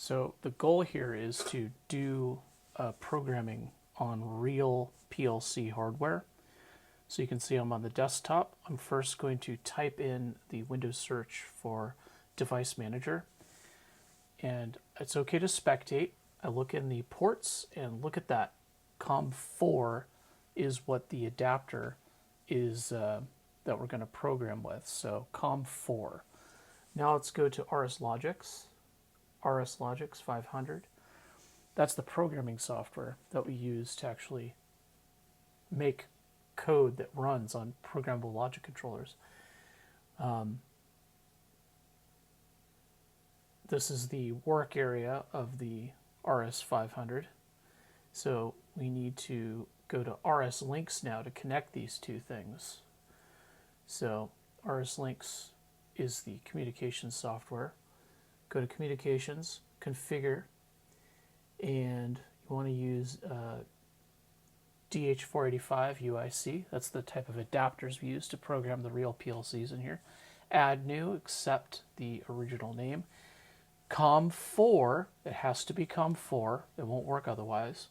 So the goal here is to do programming on real PLC hardware. So you can see I'm on the desktop. I'm first going to type in the Windows search for Device Manager. And it's okay to spectate. I look in the ports and look at that. COM4 is what the adapter is that we're going to program with. So COM4. Now let's go to RSLogix, RSLogix 500. That's the programming software that we use to actually make code that runs on Programmable Logic Controllers. This is the work area of the RS500. So we need to go to RSLinx now to connect these two things. So RSLinx is the communications software. Go to Communications, Configure, and you want to use DH485-UIC. That's the type of adapters we use to program the real PLCs in here. Add new, accept the original name. COM4, it has to be COM4. It won't work otherwise.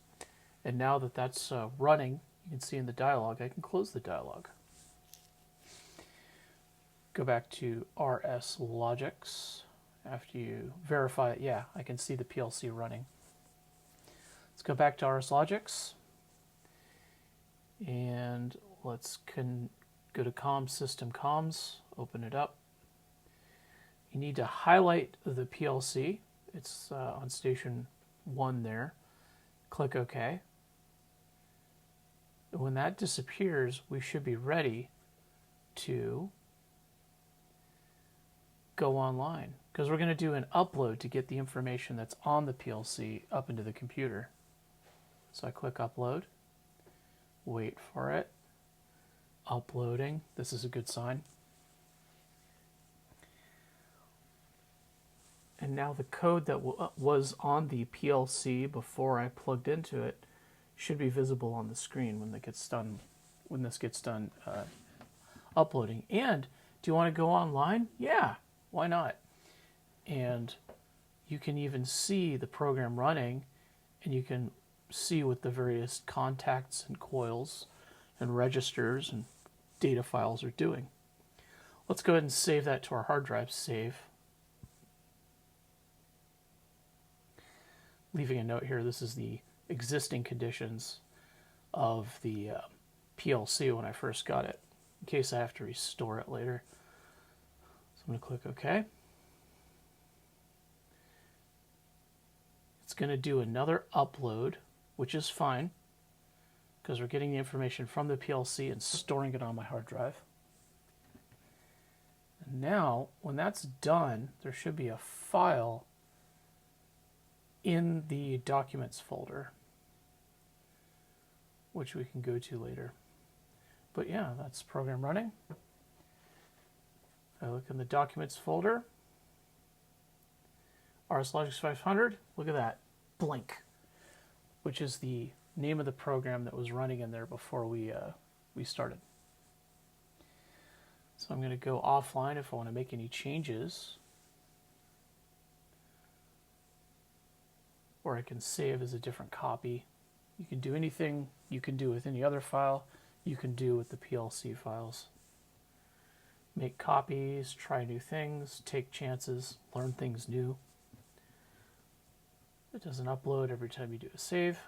And now that that's running, you can see in the dialog, I can close the dialog. Go back to RSLogix. After you verify it, yeah, I can see the PLC running. Let's go back to RSLogix. And let's go to COM System Comms, open it up. You need to highlight the PLC. It's on station 1 there. Click OK. And when that disappears, we should be ready to go online, because we're going to do an upload to get the information that's on the PLC up into the computer. So I click Upload, wait for it, uploading. This is a good sign. And now the code that was on the PLC before I plugged into it should be visible on the screen when this gets done uploading. And do you want to go online? Yeah, why not? And you can even see the program running, and you can see what the various contacts and coils and registers and data files are doing. Let's go ahead and save that to our hard drive. Save. Leaving a note here, this is the existing conditions of the PLC when I first got it, in case I have to restore it later. So I'm going to click OK. It's going to do another upload, which is fine, because we're getting the information from the PLC and storing it on my hard drive. And now, when that's done, there should be a file in the Documents folder, which we can go to later. But yeah, that's program running. If I look in the Documents folder, RSLogix 500, look at that, blink, which is the name of the program that was running in there before we started. So I'm going to go offline if I want to make any changes. Or I can save as a different copy. You can do anything you can do with any other file, you can do with the PLC files. Make copies, try new things, take chances, learn things new. It doesn't upload every time you do a save.